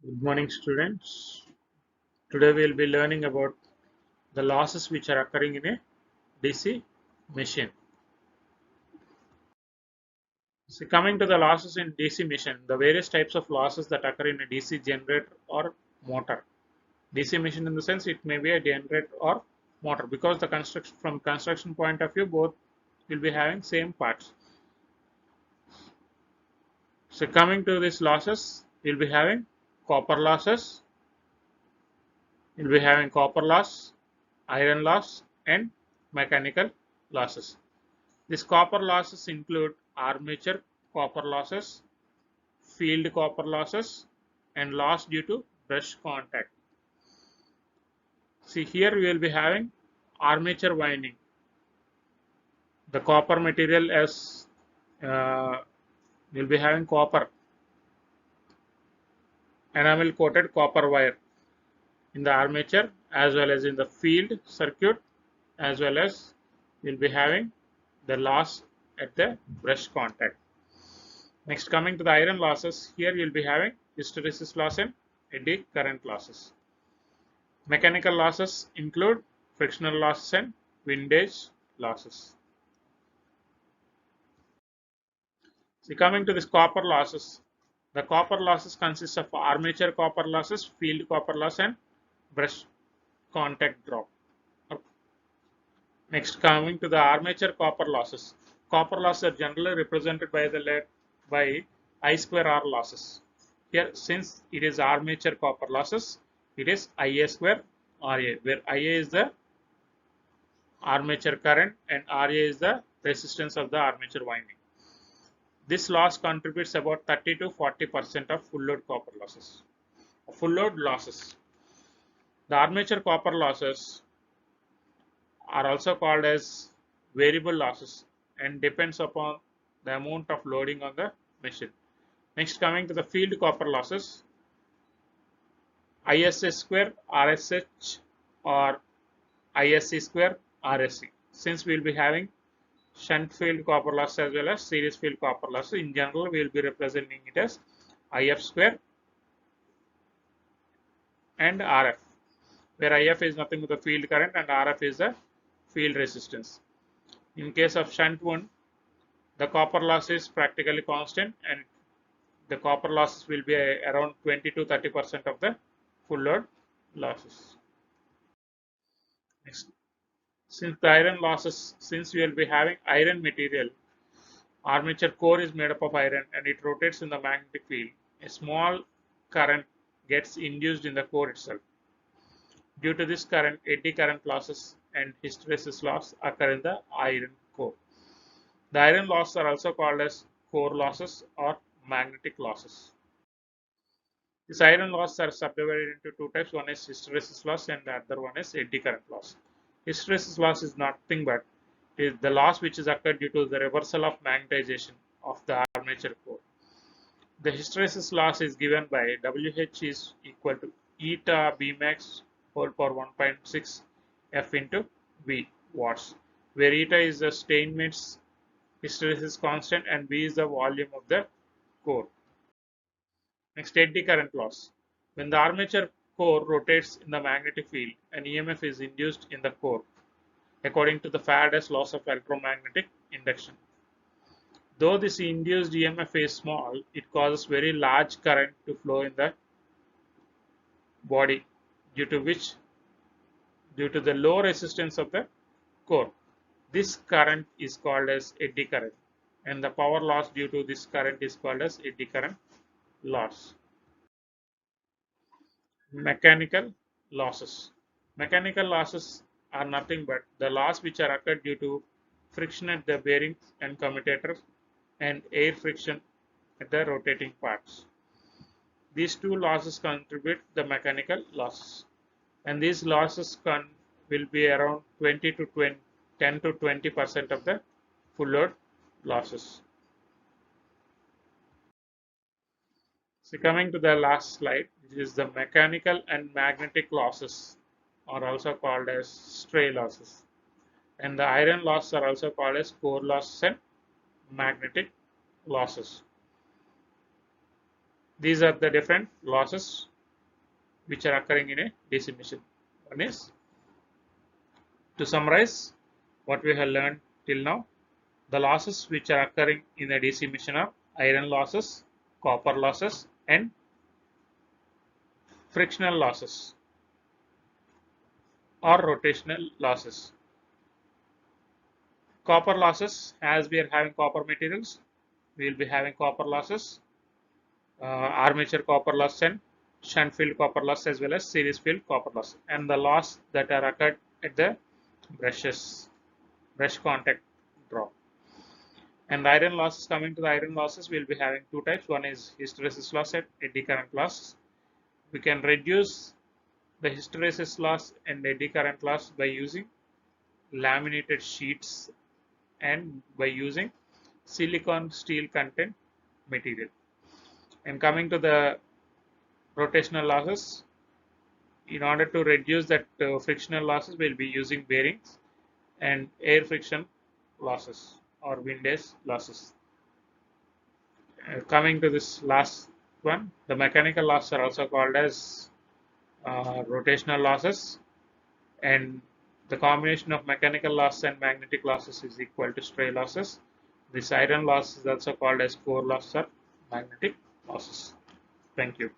Good morning, students. Today we will be learning about the losses which are occurring in a DC machine. So, coming to the losses in DC machine, the various types of losses that occur in a DC generator or motor. DC machine, in the sense, it may be a generator or motor, because the construction from construction point of view, both will be having same parts. So, coming to these losses, we will be having copper losses. We will be having copper loss, iron loss, and mechanical losses. These copper losses include armature copper losses, field copper losses, and loss due to brush contact. See, here we will be having armature winding. The copper material as will be having copper enamel coated copper wire in the armature, as well as in the field circuit, as well as we will be having the loss at the brush contact. Next, coming to the iron losses, here you will be having hysteresis loss and eddy current losses. Mechanical losses include frictional losses and windage losses. See, coming to this copper losses, the copper losses consist of armature copper losses, field copper loss, and brush contact drop. Next, coming to the armature copper losses. Copper losses are generally represented by the by I square R losses. Here, since it is armature copper losses, it is IA square RA, where IA is the armature current and RA is the resistance of the armature winding. This loss contributes about 30 to 40% of full load copper losses. Full load losses. The armature copper losses are also called as variable losses and depends upon the amount of loading on the machine. Next, coming to the field copper losses, ISS square RSH or ISC square RSC. Since we will be having shunt field copper loss as well as series field copper loss, in general we will be representing it as IF square and RF, where IF is nothing but the field current and RF is the field resistance. In case of shunt wound, the copper loss is practically constant and the copper losses will be around 20 to 30% of the full load losses. Next, since the iron losses, since we will be having iron material, armature core is made up of iron and it rotates in the magnetic field. A small current gets induced in the core itself. Due to this current, eddy current losses and hysteresis loss occur in the iron core. The iron losses are also called as core losses or magnetic losses. These iron losses are subdivided into two types. One is hysteresis loss and the other one is eddy current loss. Hysteresis loss is nothing but is the loss which is occurred due to the reversal of magnetization of the armature core. The hysteresis loss is given by WH is equal to eta Bmax whole power 1.6 F into V watts, where eta is the Steinmetz hysteresis constant and V is the volume of the core. Next, eddy current loss. When the armature core rotates in the magnetic field, an EMF is induced in the core, according to the Faraday's laws of electromagnetic induction. Though this induced EMF is small, it causes very large current to flow in the body, due to the low resistance of the core. This current is called as eddy current, and the power loss due to this current is called as eddy current loss. Mechanical losses. Mechanical losses are nothing but the loss which are occurred due to friction at the bearings and commutator and air friction at the rotating parts. These two losses contribute the mechanical losses, and these losses will be around 20 to 10 to 20% of the full load losses. So coming to the last slide, which is the mechanical and magnetic losses are also called as stray losses, and the iron losses are also called as core losses and magnetic losses. These are the different losses which are occurring in a DC machine. One is, to summarize what we have learned till now, the losses which are occurring in a DC machine are iron losses, copper losses, and frictional losses or rotational losses. Copper losses, as we are having copper materials, we will be having copper losses, armature copper loss and shunt field copper loss, as well as series field copper loss, and the loss that are occurred at the brush contact drop. And the iron losses, coming to the iron losses, we will be having two types. One is hysteresis loss and eddy current loss. We can reduce the hysteresis loss and eddy current loss by using laminated sheets and by using silicon steel content material. And coming to the rotational losses, in order to reduce that frictional losses, we'll be using bearings and air friction losses or wind edge losses. Coming to this last one, the mechanical losses are also called as rotational losses, and the combination of mechanical loss and magnetic losses is equal to stray losses. This iron loss is also called as core loss or magnetic losses. Thank you.